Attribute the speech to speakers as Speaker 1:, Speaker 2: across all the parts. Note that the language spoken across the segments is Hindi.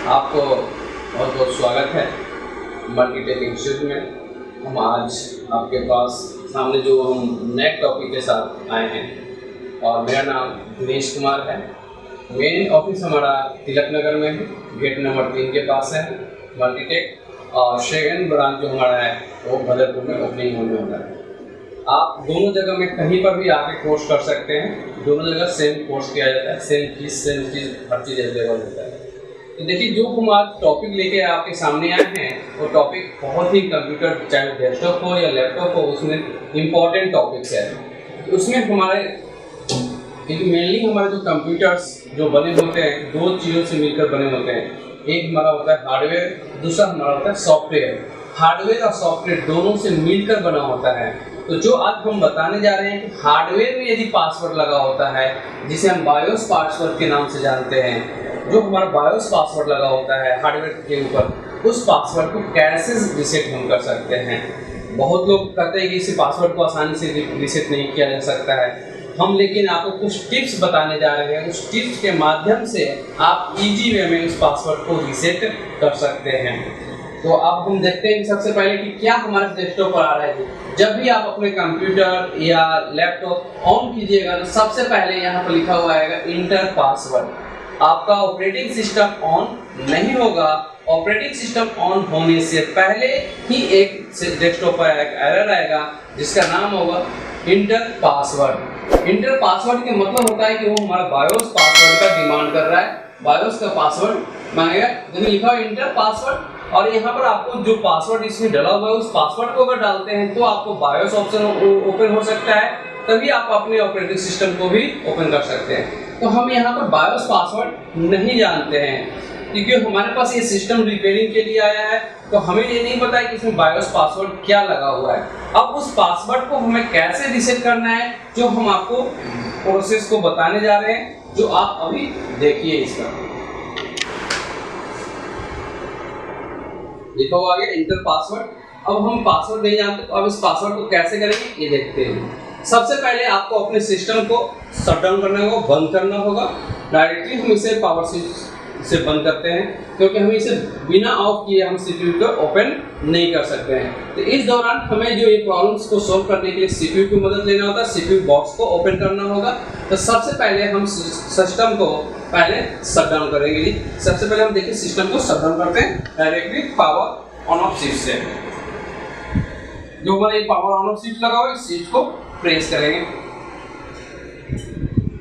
Speaker 1: आपको बहुत बहुत स्वागत है मल्टीटेक इंस्टीट्यूट में। हम आज आपके पास सामने जो हम नए टॉपिक के साथ आए हैं और मेरा नाम दिनेश कुमार है। मेन ऑफिस हमारा तिलक नगर में है, गेट नंबर 3 के पास है मल्टीटेक, और सेकेंड ब्रांच जो हमारा है वो बदरपुर में ओपनिंग होने वाला है। आप दोनों जगह में कहीं पर भी आके कोर्स कर सकते हैं, दोनों जगह सेम कोर्स किया जाता है, सेम चीज़ हर चीज़ अवेलेबल होता है। तो देखिए, जो हम आज टॉपिक लेके आपके सामने आए हैं वो टॉपिक बहुत ही कंप्यूटर, चाहे डेस्कटॉप हो या लैपटॉप हो, उसमें इम्पॉर्टेंट टॉपिक्स है। उसमें हमारे मेनली हमारे जो कंप्यूटर्स जो बने होते हैं दो चीज़ों से मिलकर बने होते हैं। एक हमारा होता है हार्डवेयर, दूसरा हमारा होता है सॉफ्टवेयर। हार्डवेयर और सॉफ्टवेयर दोनों से मिलकर बना होता है। तो जो आज हम बताने जा रहे हैं कि हार्डवेयर में यदि पासवर्ड लगा होता है, जिसे हम बायोस पासवर्ड के नाम से जानते हैं, जो हमारा बायोस पासवर्ड लगा होता है हार्डवेयर के ऊपर, उस पासवर्ड को कैसे रिसेट हम कर सकते हैं। बहुत लोग कहते हैं कि इस पासवर्ड को आसानी से रिसेट नहीं किया जा सकता है। हम लेकिन आपको कुछ टिप्स बताने जा रहे हैं। उस टिप्स के माध्यम से आप इजी वे में उस पासवर्ड को रिसेट कर सकते हैं। तो अब हम देखते हैं सबसे पहले कि क्या हमारे डेस्कटॉप पर आ रहा है। जब भी आप अपने कंप्यूटर या लैपटॉप ऑन कीजिएगा तो सबसे पहले यहाँ पर लिखा हुआ आएगा इंटर पासवर्ड। आपका ऑपरेटिंग सिस्टम ऑन नहीं होगा। ऑपरेटिंग सिस्टम ऑन होने से पहले ही एक डेस्कटॉप पर एक एरर आएगा जिसका नाम होगा इंटर पासवर्ड। इंटर पासवर्ड का मतलब होता है कि वो हमारा बायोस पासवर्ड का डिमांड कर रहा है, बायोस का पासवर्ड मांगेगा। जब लिखा हो इंटर पासवर्ड और यहाँ पर आपको जो पासवर्ड इसमें डाला हुआ है उस पासवर्ड को अगर डालते हैं तो आपको बायोस ऑप्शन ओपन हो सकता है, तभी आप अपने ऑपरेटिंग सिस्टम को भी ओपन कर सकते हैं। तो हम यहाँ पर बायोस पासवर्ड नहीं जानते हैं क्योंकि हमारे पास ये सिस्टम रिपेयरिंग के लिए आया है, तो हमें ये नहीं पता है कि इसमें बायोस पासवर्ड क्या लगा हुआ है। अब उस पासवर्ड को हमें कैसे रिसेट करना है, जो हम आपको प्रोसेस को बताने जा रहे हैं, जो आप अभी देखिए। इसका लिखा हुआ आगे इंटर पासवर्ड। अब हम पासवर्ड नहीं जानते, तो अब इस पासवर्ड को कैसे करेंगे ये देखते हैं। सबसे पहले आपको अपने सिस्टम को शट डाउन करना होगा, बंद करना होगा। डायरेक्टली हम इसे पावर स्विच से बंद करते हैं क्योंकि हम इसे बिना ऑफ किए हम सीपीयू को ओपन नहीं कर सकते हैं। तो इस दौरान हमें जो ये प्रॉब्लम्स को सॉल्व करने के लिए सीपीयू की मदद लेना होता है, सीपीयू बॉक्स को ओपन करना होगा। तो सबसे पहले हम सिस्टम को पहले शट डाउन करेंगे। सबसे पहले हम देखिए सिस्टम को शट डाउन करते हैं directly power on off switch से। जो हमारा पावर ऑन ऑफ स्विच लगा हुआ है इस स्विच को प्रेस करेंगे।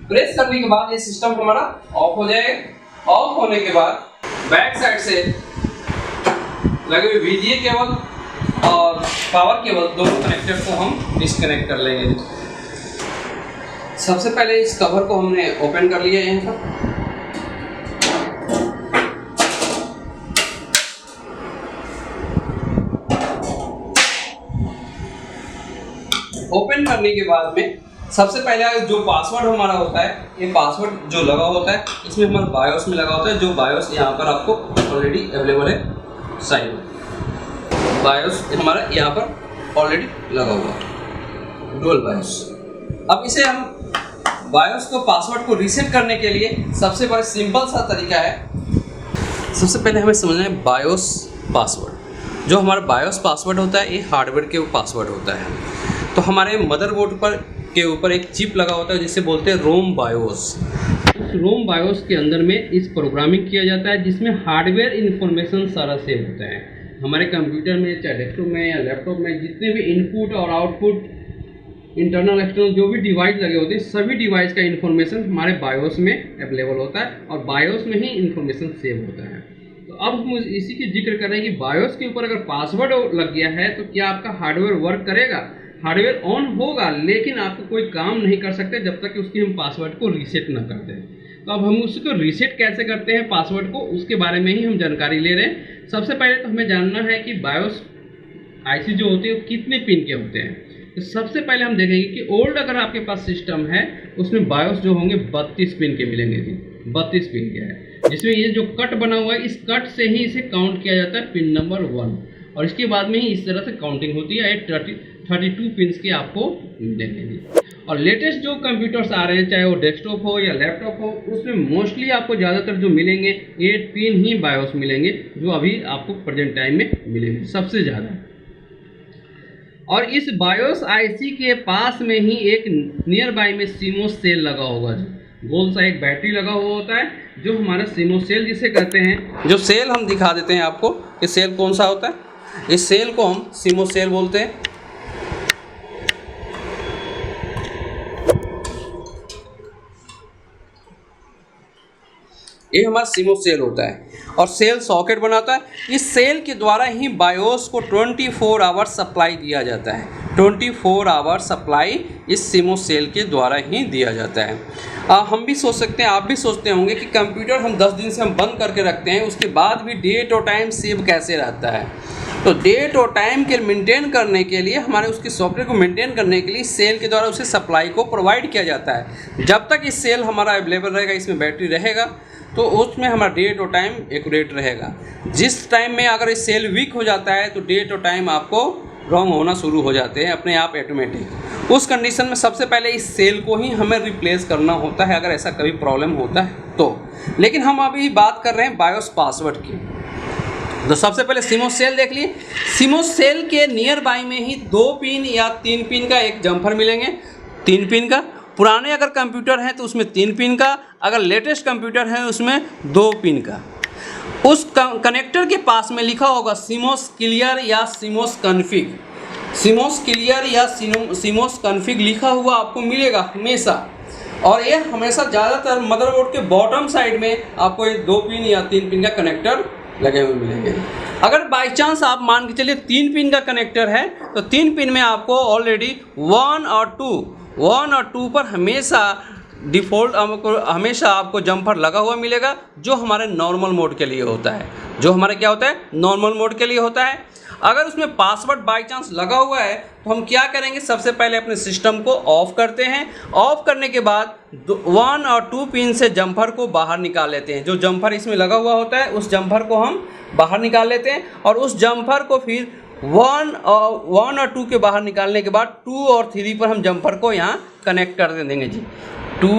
Speaker 1: प्रेस करने के बाद ये सिस्टम हमारा ऑफ हो जाएगा। ऑफ होने के बाद बैक साइड से लगे हुए VGA केबल और पावर केबल दोनों कनेक्टर को हम डिस्कनेक्ट कर लेंगे। सबसे पहले इस कवर को हमने ओपन कर लिया यहाँ पर। ओपन करने के बाद में सबसे पहले जो पासवर्ड हमारा होता है, ये पासवर्ड जो लगा होता है इसमें हमारा बायोस में लगा होता है। जो बायोस यहाँ पर आपको ऑलरेडी अवेलेबल है साइड में। बायोस हमारा यहाँ पर ऑलरेडी लगा हुआ है, डुअल बायोस। अब इसे हम बायोस को पासवर्ड को रीसेट करने के लिए सबसे बड़ा सिंपल सा तरीका है। सबसे पहले हमें समझना है बायोस पासवर्ड। जो हमारा बायोस पासवर्ड होता है ये हार्डवेयर के पासवर्ड होता है। तो हमारे मदरबोर्ड पर के ऊपर एक चिप लगा होता है जिसे बोलते हैं रोम बायोस। उस रोम बायोस के अंदर में इस प्रोग्रामिंग किया जाता है जिसमें हार्डवेयर इन्फॉर्मेशन सारा सेव होता है। हमारे कंप्यूटर में, चाहे डेस्कटॉप में या लैपटॉप में, जितने भी इनपुट और आउटपुट, इंटरनल एक्सटर्नल जो भी डिवाइस लगे होते हैं, सभी डिवाइस का इन्फॉर्मेशन हमारे बायोस में अवेलेबल होता है और बायोस में ही इन्फॉर्मेशन सेव होता है। तो अब हम इसी की जिक्र कर रहे हैं कि बायोस के ऊपर अगर पासवर्ड लग गया है तो क्या आपका हार्डवेयर वर्क करेगा। हार्डवेयर ऑन होगा लेकिन आपको कोई काम नहीं कर सकते जब तक कि उसकी हम पासवर्ड को रीसेट ना कर दें। तो अब हम उसको रीसेट कैसे करते हैं पासवर्ड को, उसके बारे में ही हम जानकारी ले रहे हैं। सबसे पहले तो हमें जानना है कि बायोस आईसी जो होते हैं वो कितने पिन के होते हैं। तो सबसे पहले हम देखेंगे कि ओल्ड अगर आपके पास सिस्टम है उसमें बायोस जो होंगे 32 पिन के मिलेंगे जी, 32 पिन के है, जिसमें ये जो कट बना हुआ है इस कट से ही इसे काउंट किया जाता है पिन नंबर 1। और इसके बाद में ही इस तरह से काउंटिंग होती है। 32 पिन्स के आपको मिलेंगे। और लेटेस्ट जो कंप्यूटर्स आ रहे हैं, चाहे वो डेस्कटॉप हो या लैपटॉप हो, उसमें मोस्टली आपको ज़्यादातर जो मिलेंगे 8 पिन ही बायोस मिलेंगे, जो अभी आपको प्रेजेंट टाइम में मिलेंगे सबसे ज़्यादा। और इस बायोस आईसी के पास में ही एक नियर बाय में सीमोस सेल लगा होगा, जो गोल सा एक बैटरी लगा हुआ होता है, जो हमारा सीमोस सेल जिसे कहते हैं। जो सेल हम दिखा देते हैं आपको कि सेल कौन सा होता है। इस सेल को हम सीमोस सेल बोलते हैं। ये हमारा सीमोस सेल होता है और सेल सॉकेट बनाता है। इस सेल के द्वारा ही बायोस को 24 आवर सप्लाई दिया जाता है। 24 आवर सप्लाई इस सीमोस सेल के द्वारा ही दिया जाता है। हम भी सोच सकते हैं, आप भी सोचते होंगे कि कंप्यूटर हम 10 दिन से हम बंद करके रखते हैं, उसके बाद भी डेट और टाइम सेव कैसे रहता है। तो डेट और टाइम के मेंटेन करने के लिए, हमारे उसके सॉफ्टवेयर को मेंटेन करने के लिए सेल के द्वारा उसे सप्लाई को प्रोवाइड किया जाता है। जब तक इस सेल हमारा अवेलेबल रहेगा, इसमें बैटरी रहेगा, तो उसमें हमारा डेट और टाइम एक्यूरेट रहेगा। जिस टाइम में अगर इस सेल वीक हो जाता है तो डेट और टाइम आपको रॉन्ग होना शुरू हो जाते हैं अपने आप ऑटोमेटिक। उस कंडीशन में सबसे पहले इस सेल को ही हमें रिप्लेस करना होता है, अगर ऐसा कभी प्रॉब्लम होता है तो। लेकिन हम अभी बात कर रहे हैं बायोस पासवर्ड की। तो सबसे पहले सीमोस सेल देख लिए। सीमोस सेल के नियर बाय में ही 2 पिन या 3 पिन का एक जम्फर मिलेंगे। 3 पिन का, पुराने अगर कंप्यूटर हैं तो उसमें 3 पिन का, अगर लेटेस्ट कंप्यूटर है उसमें 2 पिन का। उस कनेक्टर के पास में लिखा होगा सीमोस क्लियर या सीमोस कॉन्फ़िग। सीमोस क्लियर या सीमोस कॉन्फ़िग लिखा हुआ आपको मिलेगा हमेशा। और ये हमेशा ज़्यादातर मदरबोर्ड के बॉटम साइड में आपको ये 2 पिन या 3 पिन का कनेक्टर लगे हुए मिलेंगे। अगर बाई चांस आप मान के चलिए 3 पिन का कनेक्टर है, तो 3 पिन में आपको ऑलरेडी 1 और 2 पर हमेशा डिफ़ॉल्ट हमेशा आपको जम्पर लगा हुआ मिलेगा, जो हमारे नॉर्मल मोड के लिए होता है। जो हमारे क्या होता है, नॉर्मल मोड के लिए होता है। अगर उसमें पासवर्ड बाई चांस लगा हुआ है तो हम क्या करेंगे, सबसे पहले अपने सिस्टम को ऑफ करते हैं। ऑफ करने के बाद 1 और 2 पिन से जम्पर को बाहर निकाल लेते हैं। जो जम्पर इसमें लगा हुआ होता है, उस जम्पर को हम बाहर निकाल लेते हैं। और उस जम्पर को फिर 1 और 2 के बाहर निकालने के बाद 2 और 3 पर हम जम्पर को यहाँ कनेक्ट कर देंगे जी। 2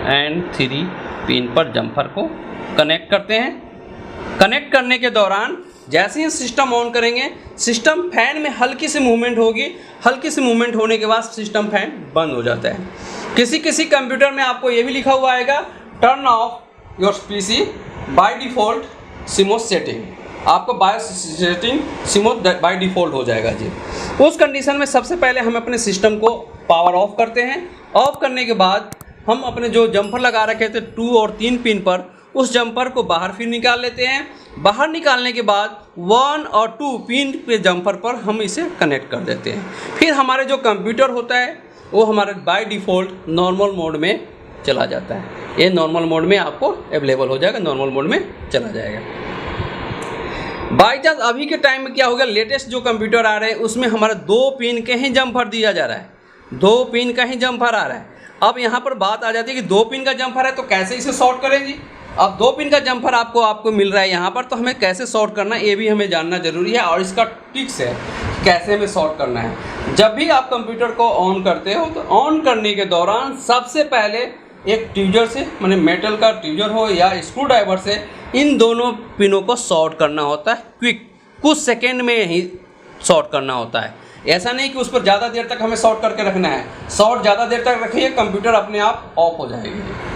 Speaker 1: और 3 पिन पर जम्पर को कनेक्ट करते हैं। कनेक्ट करने के दौरान जैसे ही सिस्टम ऑन करेंगे, सिस्टम फैन में हल्की सी मूवमेंट होगी। हल्की सी मूवमेंट होने के बाद सिस्टम फैन बंद हो जाता है। किसी कंप्यूटर में आपको ये भी लिखा हुआ आएगा, turn off your PC by default CMOS setting. आपको BIOS setting CMOS by default हो जाएगा जी। उस कंडीशन में सबसे पहले हम अपने सिस्टम को पावर ऑफ करते हैं। ऑफ करने के बाद हम अपने जो जम्पर लगा रखे थे 2 और 3 पिन पर, उस जम्पर को बाहर फिर निकाल लेते हैं। बाहर निकालने के बाद 1 और 2 पिन के जम्पर पर हम इसे कनेक्ट कर देते हैं। फिर हमारे जो कंप्यूटर होता है वो हमारे बाय डिफ़ॉल्ट नॉर्मल मोड में चला जाता है। ये नॉर्मल मोड में आपको अवेलेबल हो जाएगा, नॉर्मल मोड में चला जाएगा। बाई चांस अभी के टाइम में क्या होगा, लेटेस्ट जो कंप्यूटर आ रहे हैं उसमें हमारा 2 पिन के ही जम्पर दिया जा रहा है। 2 पिन का ही जम्पर आ रहा है। अब यहाँ पर बात आ जाती है कि 2 पिन का जम्पर है तो कैसे इसे शॉर्ट करें जी। अब 2 पिन का जम्पर आपको मिल रहा है यहाँ पर, तो हमें कैसे शॉर्ट करना है ये भी हमें जानना जरूरी है। और इसका ट्रिक्स है कैसे हमें शॉर्ट करना है। जब भी आप कंप्यूटर को ऑन करते हो तो ऑन करने के दौरान सबसे पहले एक ट्यूजर से, माने मेटल का ट्यूजर हो या स्क्रू ड्राइवर से, इन दोनों पिनों को शॉर्ट करना होता है। क्विक, कुछ सेकेंड में ही शॉर्ट करना होता है। ऐसा नहीं कि उस पर ज़्यादा देर तक हमें शॉर्ट करके रखना है। शॉर्ट ज़्यादा देर तक रखिए, कंप्यूटर अपने आप ऑफ हो जाएगी।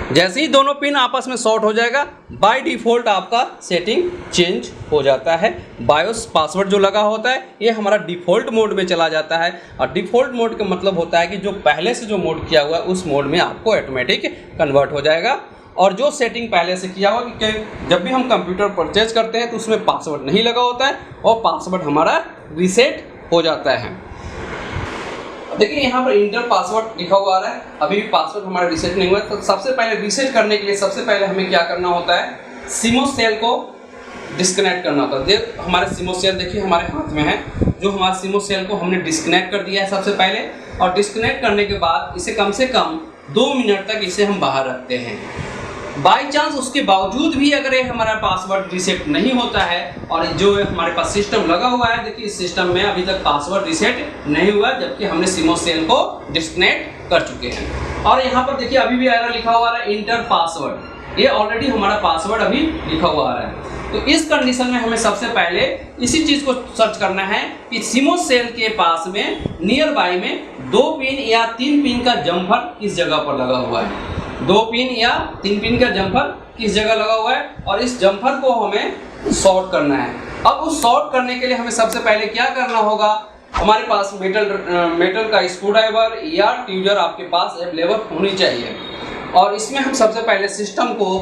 Speaker 1: जैसे ही दोनों पिन आपस में शॉर्ट हो जाएगा, बाय डिफ़ॉल्ट आपका सेटिंग चेंज हो जाता है। बायोस पासवर्ड जो लगा होता है ये हमारा डिफ़ॉल्ट मोड में चला जाता है। और डिफ़ॉल्ट मोड का मतलब होता है कि जो पहले से जो मोड किया हुआ है उस मोड में आपको ऑटोमेटिक कन्वर्ट हो जाएगा। और जो सेटिंग पहले से किया हुआ कि जब भी हम कंप्यूटर परचेज करते हैं तो उसमें पासवर्ड नहीं लगा होता है और पासवर्ड हमारा रीसेट हो जाता है। देखिए यहाँ पर इंटर पासवर्ड लिखा हुआ आ रहा है, अभी भी पासवर्ड हमारा रीसेट नहीं हुआ है। तो सबसे पहले रीसेट करने के लिए सबसे पहले हमें क्या करना होता है, सीमोस सेल को डिस्कनेक्ट करना होता है। हमारे सीमोस सेल देखिए हमारे हाथ में है। जो हमारे सीमोस सेल को हमने डिस्कनेक्ट कर दिया है सबसे पहले। और डिस्कनेक्ट करने के बाद इसे कम से कम 2 मिनट तक इसे हम बाहर रखते हैं। बाई चांस उसके बावजूद भी अगर ये हमारा पासवर्ड रीसेट नहीं होता है और जो हमारे पास सिस्टम लगा हुआ है, देखिए इस सिस्टम में अभी तक पासवर्ड रीसेट नहीं हुआ जबकि हमने सीमोस सेल को डिस्कनेक्ट कर चुके हैं। और यहाँ पर देखिए अभी भी एरर लिखा हुआ है इंटर पासवर्ड, ये ऑलरेडी हमारा पासवर्ड अभी लिखा हुआ आ रहा है। तो इस कंडीशन में हमें सबसे पहले इसी चीज़ को सर्च करना है कि सीमोस सेल के पास में नियर बाई में 2 पिन या 3 पिन का जम्पर किस जगह पर लगा हुआ है। 2 पिन या 3 पिन का जम्पर किस जगह लगा हुआ है और इस जम्पर को हमें सॉर्ट करना है। अब उस सॉर्ट करने के लिए हमें सबसे पहले क्या करना होगा, हमारे पास मेटल का स्क्रू ड्राइवर या ट्यूजर आपके पास अवेलेबल होनी चाहिए। और इसमें हम सबसे पहले सिस्टम को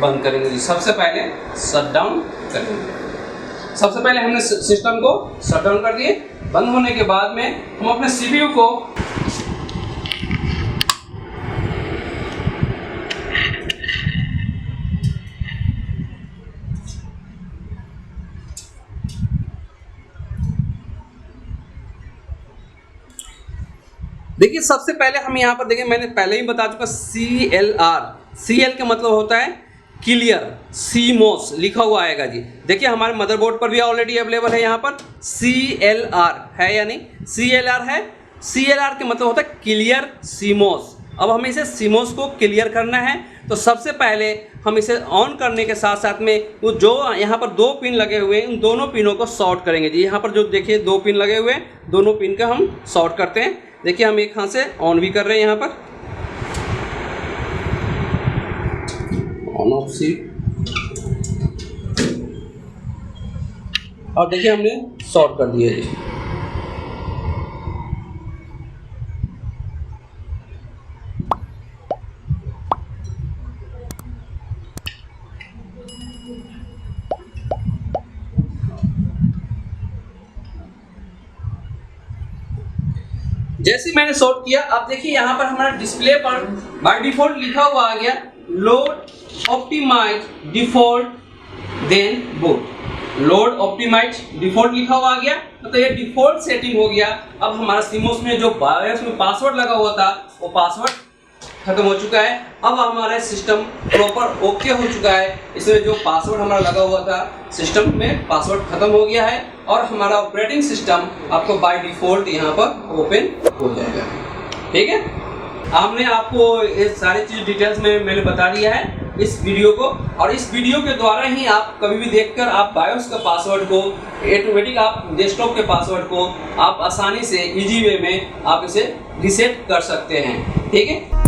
Speaker 1: बंद करेंगे जी, सबसे पहले शट डाउन करेंगे। सबसे पहले हमने सिस्टम को शट डाउन कर दिए। बंद होने के बाद में हम अपने CPU को देखिए, सबसे पहले हम यहाँ पर देखिए, मैंने पहले ही बता चुका CL का मतलब होता है क्लियर, सीमोस लिखा हुआ आएगा जी। देखिए हमारे मदरबोर्ड पर भी ऑलरेडी अवेलेबल है, यहाँ पर CLR है या नहीं, CLR है। CLR का मतलब होता है क्लियर सीमोस। अब हमें इसे सीमोस को क्लियर करना है, तो सबसे पहले हम इसे ऑन करने के साथ साथ में वो जो यहाँ पर 2 पिन लगे हुए हैं उन दोनों पिनों को शॉर्ट करेंगे जी। यहाँ पर जो देखिए 2 पिन लगे हुए हैं, दोनों पिन का हम शॉर्ट करते हैं। देखिए हम एक हाथ से ऑन भी कर रहे हैं, यहाँ पर ऑन ऑफ सी, और देखिए हमने शॉर्ट कर दिया जी। जैसे मैंने शॉर्ट किया, अब देखिए यहाँ पर हमारा डिस्प्ले पर बाय डिफॉल्ट लिखा हुआ आ गया load optimise default then boot. Load optimise default लिखा हुआ आ गया, तो ये डिफॉल्ट सेटिंग हो गया। अब हमारा सीमोस में जो बायोस में पासवर्ड लगा हुआ था वो पासवर्ड खत्म हो चुका है। अब हमारा सिस्टम प्रॉपर ओके हो चुका है। इसमें जो पासवर्ड हमारा लगा हुआ था सिस्टम में पासवर्ड खत्म हो गया है और हमारा ऑपरेटिंग सिस्टम आपको बाय डिफॉल्ट यहाँ पर ओपन हो जाएगा। ठीक है, हमने आपको ये सारी चीज़ डिटेल्स में मैंने बता दिया है इस वीडियो को, और इस वीडियो के द्वारा ही आप कभी भी देखकर आप बायोस का पासवर्ड को ऑटोमेटिक आप डेस्कटॉप के पासवर्ड को आप आसानी से इजी वे में आप इसे रीसेट कर सकते हैं। ठीक है।